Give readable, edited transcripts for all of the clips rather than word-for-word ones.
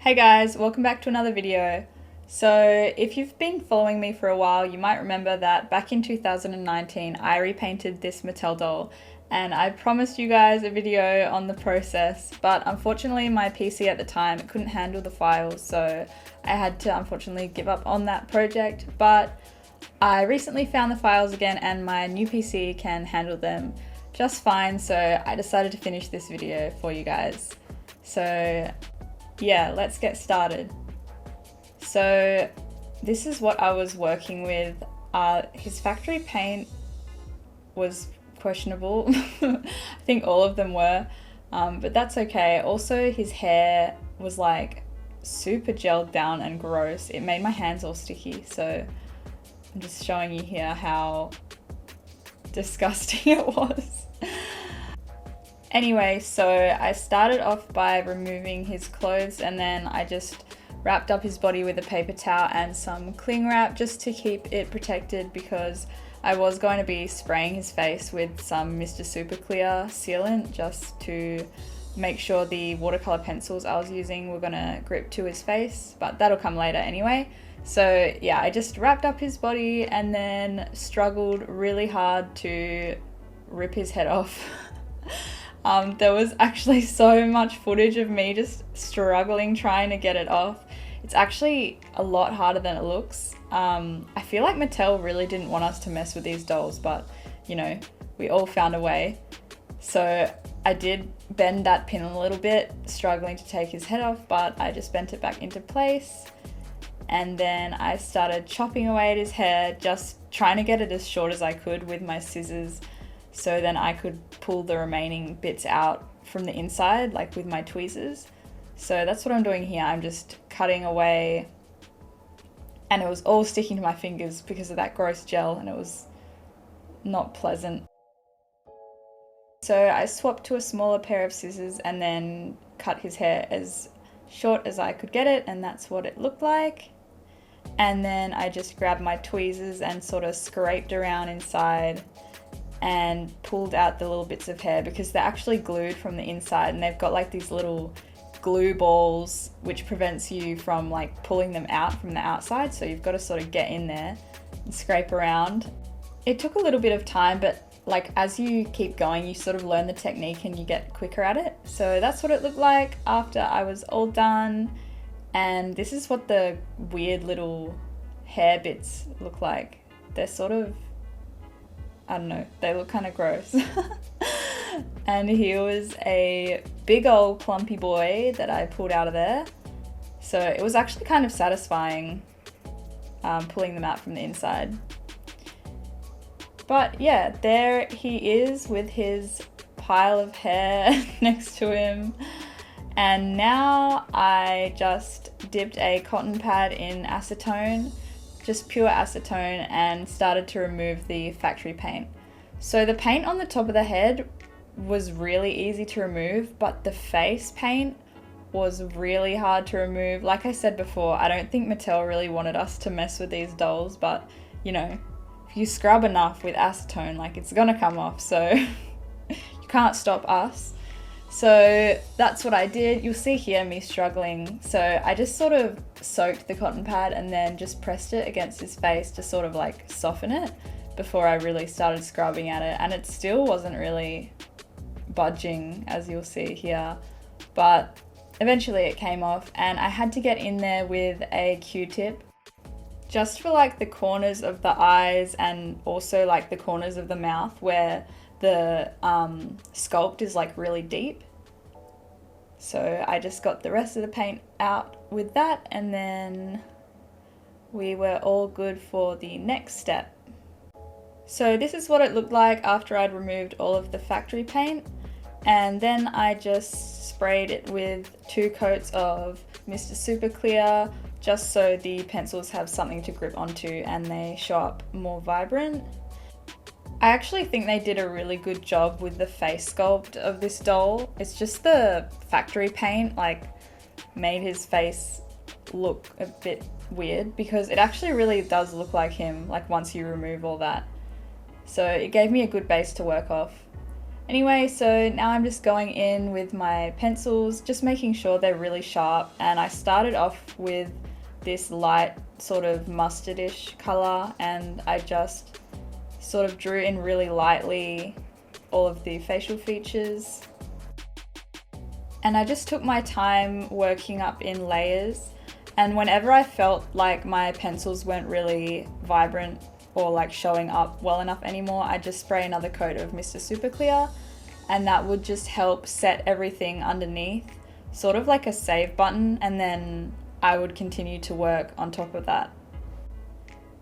Hey guys, welcome back to another video. So if you've been following me for a while, you might remember that back in 2019 I repainted this Mattel doll and I promised you guys a video on the process, but unfortunately my PC at the time couldn't handle the files, so I had to unfortunately give up on that project. But I recently found the files again and my new PC can handle them just fine, so I decided to finish this video for you guys. So yeah, let's get started. So this is what I was working with. His factory paint was questionable. I think all of them were, but that's okay. Also, his hair was like super gelled down and gross. It made my hands all sticky, so I'm just showing you here how disgusting it was. Anyway, so I started off by removing his clothes and then I just wrapped up his body with a paper towel and some cling wrap just to keep it protected, because I was going to be spraying his face with some Mr. Super Clear sealant just to make sure the watercolor pencils I was using were gonna grip to his face, but that'll come later anyway. So yeah, I just wrapped up his body and then struggled really hard to rip his head off. There was actually so much footage of me just struggling trying to get it off. It's actually a lot harder than it looks. I feel like Mattel really didn't want us to mess with these dolls, but you know, we all found a way. So I did bend that pin a little bit, struggling to take his head off, but I just bent it back into place. And then I started chopping away at his hair, just trying to get it as short as I could with my scissors, so then I could pull the remaining bits out from the inside, like with my tweezers. So that's what I'm doing here. I'm just cutting away, and it was all sticking to my fingers because of that gross gel, and it was not pleasant. So I swapped to a smaller pair of scissors and then cut his hair as short as I could get it, and that's what it looked like. And then I just grabbed my tweezers and sort of scraped around inside and pulled out the little bits of hair, because they're actually glued from the inside and they've got like these little glue balls which prevents you from like pulling them out from the outside, so you've got to sort of get in there and scrape around. It took a little bit of time, but like as you keep going you sort of learn the technique and you get quicker at it. So that's what it looked like after I was all done, and this is what the weird little hair bits look like. They're sort of, I don't know, they look kind of gross. And he was a big old clumpy boy that I pulled out of there. So it was actually kind of satisfying pulling them out from the inside. But yeah, there he is with his pile of hair next to him. And now I just dipped a cotton pad in acetone, just pure acetone, and started to remove the factory paint. So the paint on the top of the head was really easy to remove, but the face paint was really hard to remove. Like I said before, I don't think Mattel really wanted us to mess with these dolls, but you know, if you scrub enough with acetone, like it's gonna come off, so you can't stop us. So that's what I did. You'll see here me struggling. So I just sort of soaked the cotton pad and then just pressed it against his face to sort of like soften it before I really started scrubbing at it. And it still wasn't really budging, as you'll see here. But eventually it came off, and I had to get in there with a Q-tip just for like the corners of the eyes and also like the corners of the mouth where the sculpt is like really deep. So I just got the rest of the paint out with that, and then we were all good for the next step. So this is what it looked like after I'd removed all of the factory paint, and then I just sprayed it with 2 coats of Mr. Super Clear just so the pencils have something to grip onto and they show up more vibrant. I actually think they did a really good job with the face sculpt of this doll. It's just the factory paint like made his face look a bit weird, because it actually really does look like him, like once you remove all that. So it gave me a good base to work off. Anyway, so now I'm just going in with my pencils, just making sure they're really sharp, and I started off with this light sort of mustardish color, and I just sort of drew in really lightly all of the facial features. And I just took my time working up in layers, and whenever I felt like my pencils weren't really vibrant or like showing up well enough anymore, I just spray another coat of Mr. Super Clear, and that would just help set everything underneath, sort of like a save button, and then I would continue to work on top of that.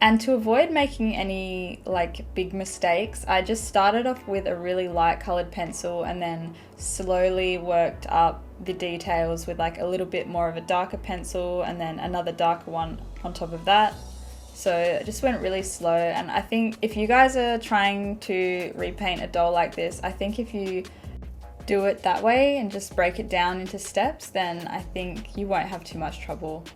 And to avoid making any like big mistakes, I just started off with a really light colored pencil and then slowly worked up the details with like a little bit more of a darker pencil and then another darker one on top of that. So it just went really slow, and I think if you guys are trying to repaint a doll like this, I think if you do it that way and just break it down into steps, then I think you won't have too much trouble.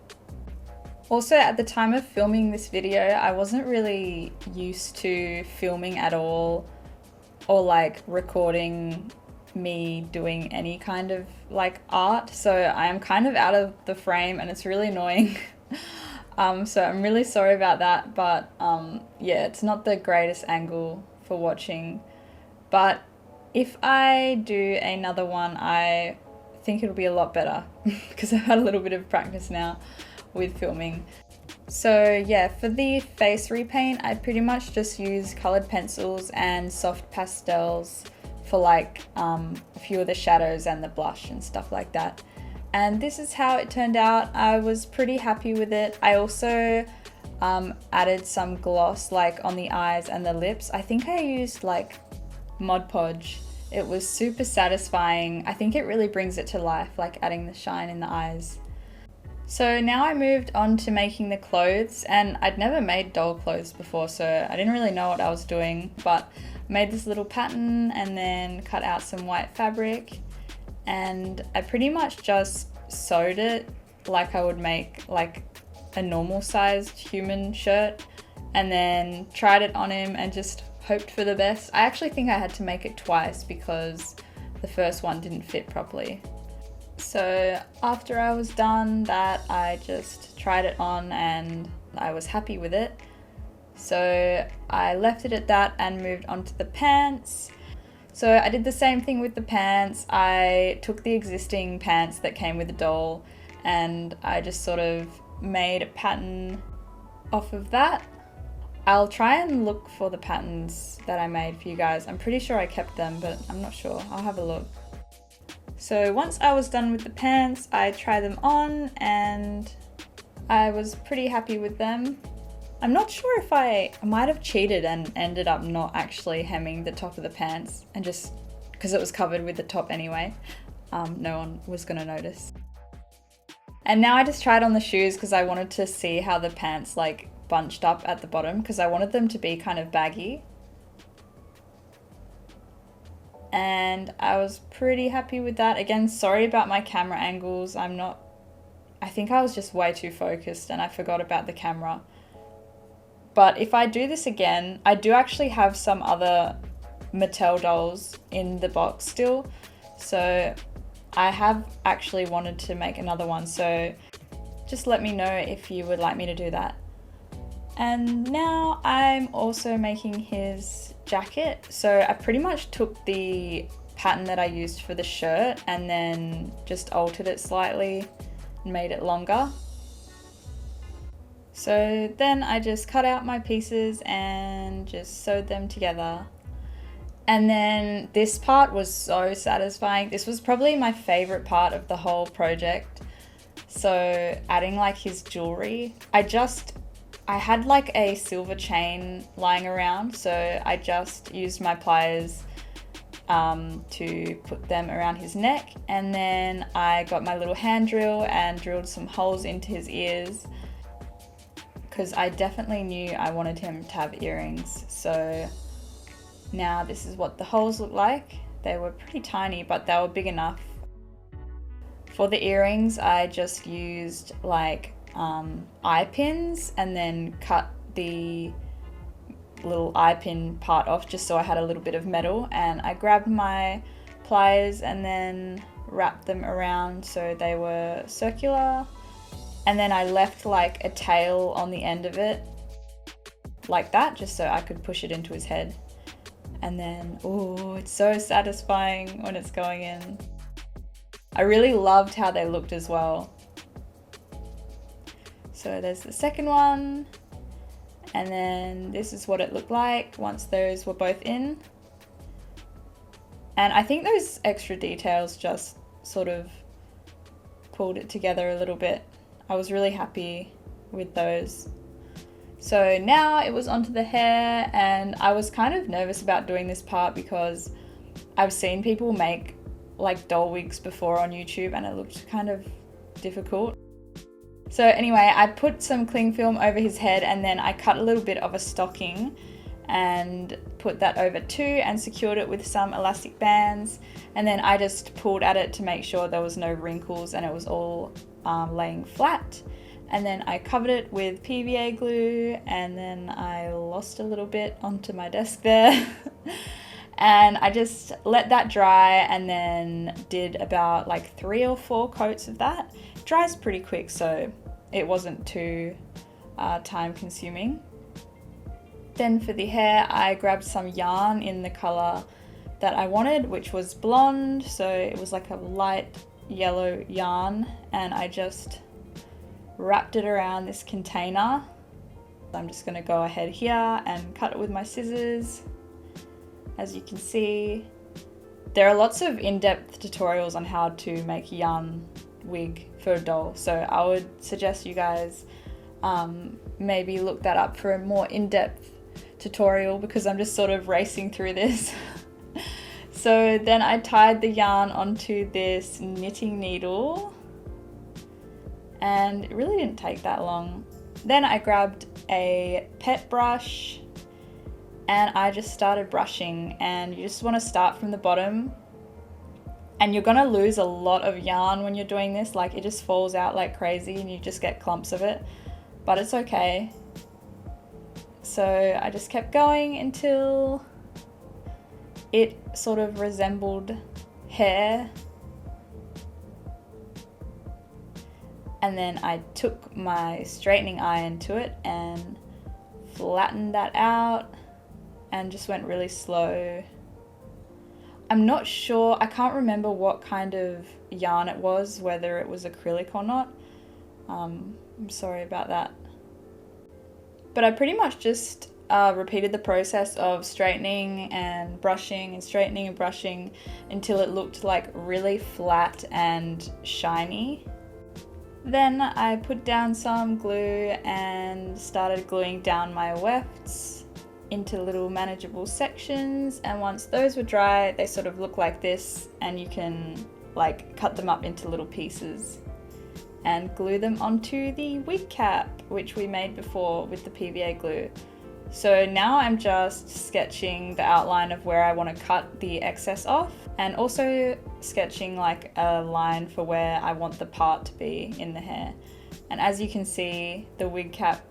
Also, at the time of filming this video, I wasn't really used to filming at all or like recording me doing any kind of like art, so I am kind of out of the frame and it's really annoying. So I'm really sorry about that, but yeah, it's not the greatest angle for watching. But if I do another one, I think it'll be a lot better because I've had a little bit of practice now with filming. So yeah, for the face repaint, I pretty much just use colored pencils and soft pastels for like a few of the shadows and the blush and stuff like that. And this is how it turned out. I was pretty happy with it. I also added some gloss like on the eyes and the lips. I think I used like Mod Podge. It was super satisfying. I think it really brings it to life, like adding the shine in the eyes. So now I moved on to making the clothes, and I'd never made doll clothes before, so I didn't really know what I was doing, but made this little pattern and then cut out some white fabric, and I pretty much just sewed it like I would make like a normal sized human shirt, and then tried it on him and just hoped for the best. I actually think I had to make it twice because the first one didn't fit properly. So after I was done that, I just tried it on and I was happy with it. So I left it at that and moved on to the pants. So I did the same thing with the pants. I took the existing pants that came with the doll and I just sort of made a pattern off of that. I'll try and look for the patterns that I made for you guys. I'm pretty sure I kept them, but I'm not sure. I'll have a look. So once I was done with the pants, I tried them on and I was pretty happy with them. I'm not sure if I might have cheated and ended up not actually hemming the top of the pants, and just because it was covered with the top anyway, no one was gonna notice. And now I just tried on the shoes because I wanted to see how the pants like bunched up at the bottom, because I wanted them to be kind of baggy. And I was pretty happy with that. Again, sorry about my camera angles. I think I was just way too focused and I forgot about the camera. But if I do this again, I do actually have some other Mattel dolls in the box still. So I have actually wanted to make another one. So just let me know if you would like me to do that. And now I'm also making his jacket. So I pretty much took the pattern that I used for the shirt and then just altered it slightly and made it longer. So then I just cut out my pieces and just sewed them together. And then this part was so satisfying. This was probably my favorite part of the whole project. So adding like his jewelry, I had like a silver chain lying around, so I just used my pliers to put them around his neck, and then I got my little hand drill and drilled some holes into his ears because I definitely knew I wanted him to have earrings. So now this is what the holes look like. They were pretty tiny, but they were big enough. For the earrings, I just used like eye pins and then cut the little eye pin part off just so I had a little bit of metal, and I grabbed my pliers and then wrapped them around so they were circular, and then I left like a tail on the end of it like that just so I could push it into his head. And then, oh, it's so satisfying when it's going in. I really loved how they looked as well. So there's the second one, and then this is what it looked like once those were both in. And I think those extra details just sort of pulled it together a little bit. I was really happy with those. So now it was onto the hair, and I was kind of nervous about doing this part because I've seen people make like doll wigs before on YouTube and it looked kind of difficult. So anyway, I put some cling film over his head, and then I cut a little bit of a stocking and put that over too and secured it with some elastic bands, and then I just pulled at it to make sure there was no wrinkles and it was all laying flat. And then I covered it with PVA glue, and then I lost a little bit onto my desk there. And I just let that dry and then did about like 3 or 4 coats of that. It dries pretty quick, so it wasn't too time consuming. Then for the hair, I grabbed some yarn in the color that I wanted, which was blonde. So it was like a light yellow yarn, and I just wrapped it around this container. I'm just going to go ahead here and cut it with my scissors. As you can see, there are lots of in-depth tutorials on how to make a yarn wig for a doll, so I would suggest you guys maybe look that up for a more in-depth tutorial, because I'm just sort of racing through this. So then I tied the yarn onto this knitting needle, and it really didn't take that long. Then I grabbed a pet brush and I just started brushing, and you just want to start from the bottom, and you're gonna lose a lot of yarn when you're doing this. Like, it just falls out like crazy and you just get clumps of it, but it's okay. So I just kept going until it sort of resembled hair. And then I took my straightening iron to it and flattened that out and just went really slow. I'm not sure, I can't remember what kind of yarn it was, whether it was acrylic or not. I'm sorry about that. But I pretty much just repeated the process of straightening and brushing and straightening and brushing until it looked like really flat and shiny. Then I put down some glue and started gluing down my wefts into little manageable sections, and once those were dry they sort of look like this, and you can like cut them up into little pieces and glue them onto the wig cap, which we made before with the PVA glue. So now I'm just sketching the outline of where I want to cut the excess off, and also sketching like a line for where I want the part to be in the hair. And as you can see, the wig cap,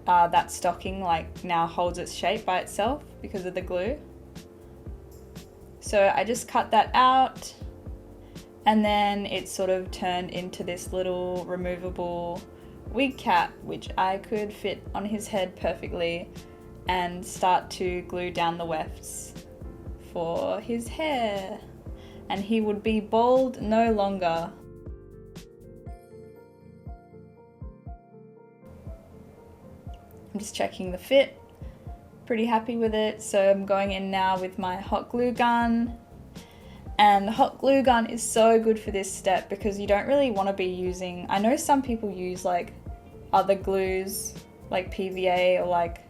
that stocking like now holds its shape by itself because of the glue. So I just cut that out, and then it sort of turned into this little removable wig cap, which I could fit on his head perfectly and start to glue down the wefts for his hair, and he would be bald no longer. I'm just checking the fit, pretty happy with it. So I'm going in now with my hot glue gun, and the hot glue gun is so good for this step because you don't really want to be using, I know some people use like other glues like PVA or like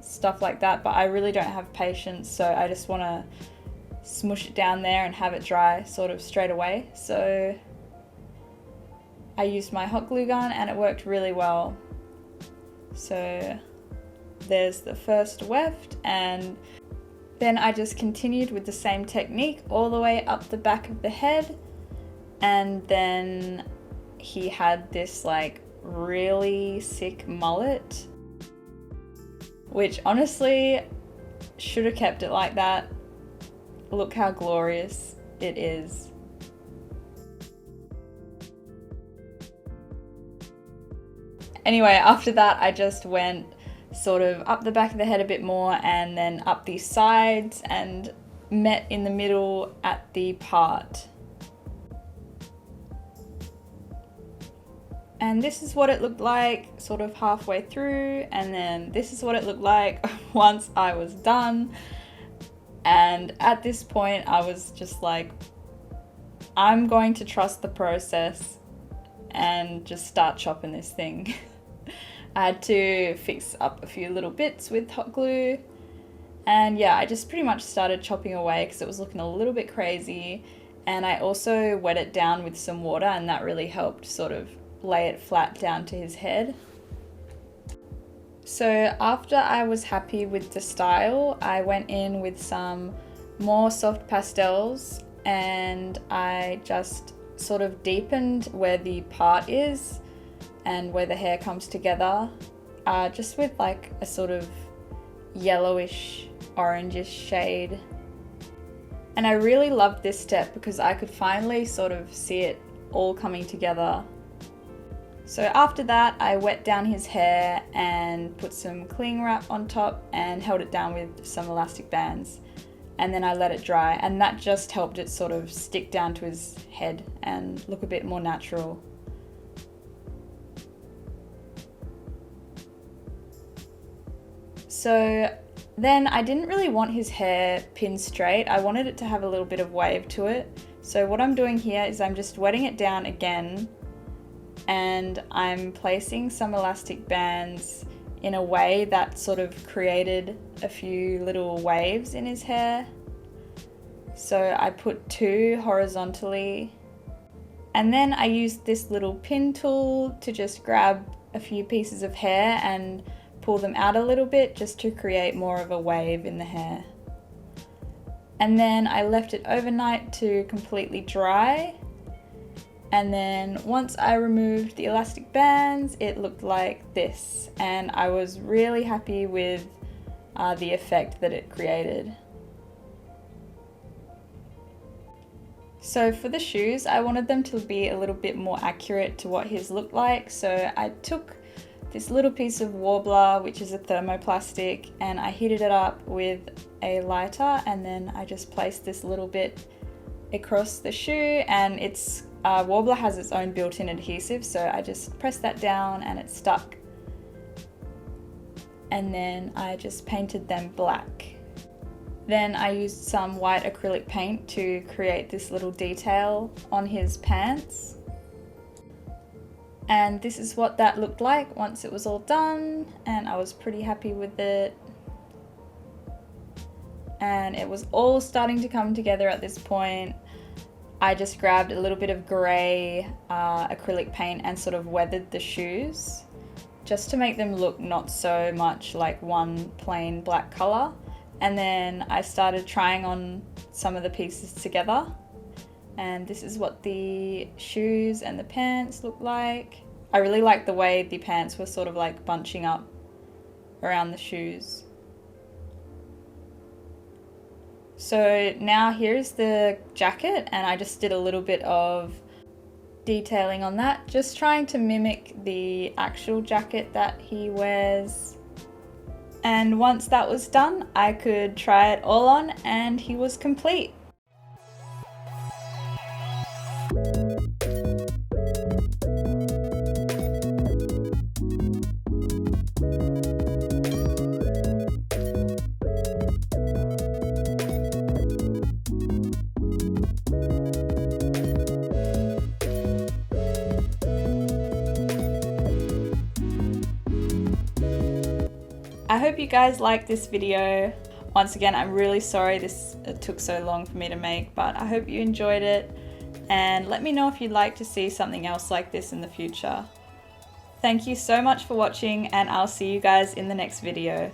stuff like that, but I really don't have patience, so I just want to smush it down there and have it dry sort of straight away. So I used my hot glue gun and it worked really well. So there's the first weft, and then I just continued with the same technique all the way up the back of the head, and then he had this like really sick mullet which honestly should have kept it like that. Look how glorious it is. Anyway, after that I just went sort of up the back of the head a bit more and then up the sides and met in the middle at the part. And this is what it looked like sort of halfway through, and then this is what it looked like once I was done. And at this point I was just like, I'm going to trust the process and just start chopping this thing. I had to fix up a few little bits with hot glue, and yeah, I just pretty much started chopping away because it was looking a little bit crazy. And I also wet it down with some water, and that really helped sort of lay it flat down to his head. So after I was happy with the style, I went in with some more soft pastels and I just sort of deepened where the part is and where the hair comes together, just with like a sort of yellowish, orangish shade. And I really loved this step because I could finally sort of see it all coming together. So after that, I wet down his hair and put some cling wrap on top and held it down with some elastic bands. And then I let it dry, and that just helped it sort of stick down to his head and look a bit more natural. So then I didn't really want his hair pinned straight. I wanted it to have a little bit of wave to it. So what I'm doing here is I'm just wetting it down again, and I'm placing some elastic bands in a way that sort of created a few little waves in his hair. So I put 2 horizontally, and then I used this little pin tool to just grab a few pieces of hair and pull them out a little bit just to create more of a wave in the hair. And then I left it overnight to completely dry. And then once I removed the elastic bands, it looked like this, and I was really happy with the effect that it created. So for the shoes, I wanted them to be a little bit more accurate to what his looked like, so I took this little piece of Warbler, which is a thermoplastic, and I heated it up with a lighter, and then I just placed this little bit across the shoe, and it's Warbler has its own built-in adhesive, so I just pressed that down and it stuck. And then I just painted them black. Then I used some white acrylic paint to create this little detail on his pants. And this is what that looked like once it was all done, and I was pretty happy with it. And it was all starting to come together at this point. I just grabbed a little bit of grey acrylic paint and sort of weathered the shoes just to make them look not so much like one plain black colour. And then I started trying on some of the pieces together, and this is what the shoes and the pants look like. I really like the way the pants were sort of like bunching up around the shoes. So now here's the jacket, and I just did a little bit of detailing on that, just trying to mimic the actual jacket that he wears. And once that was done, I could try it all on, and he was complete. I hope you guys liked this video. Once again, I'm really sorry it took so long for me to make, but I hope you enjoyed it, and let me know if you'd like to see something else like this in the future. Thank you so much for watching, and I'll see you guys in the next video.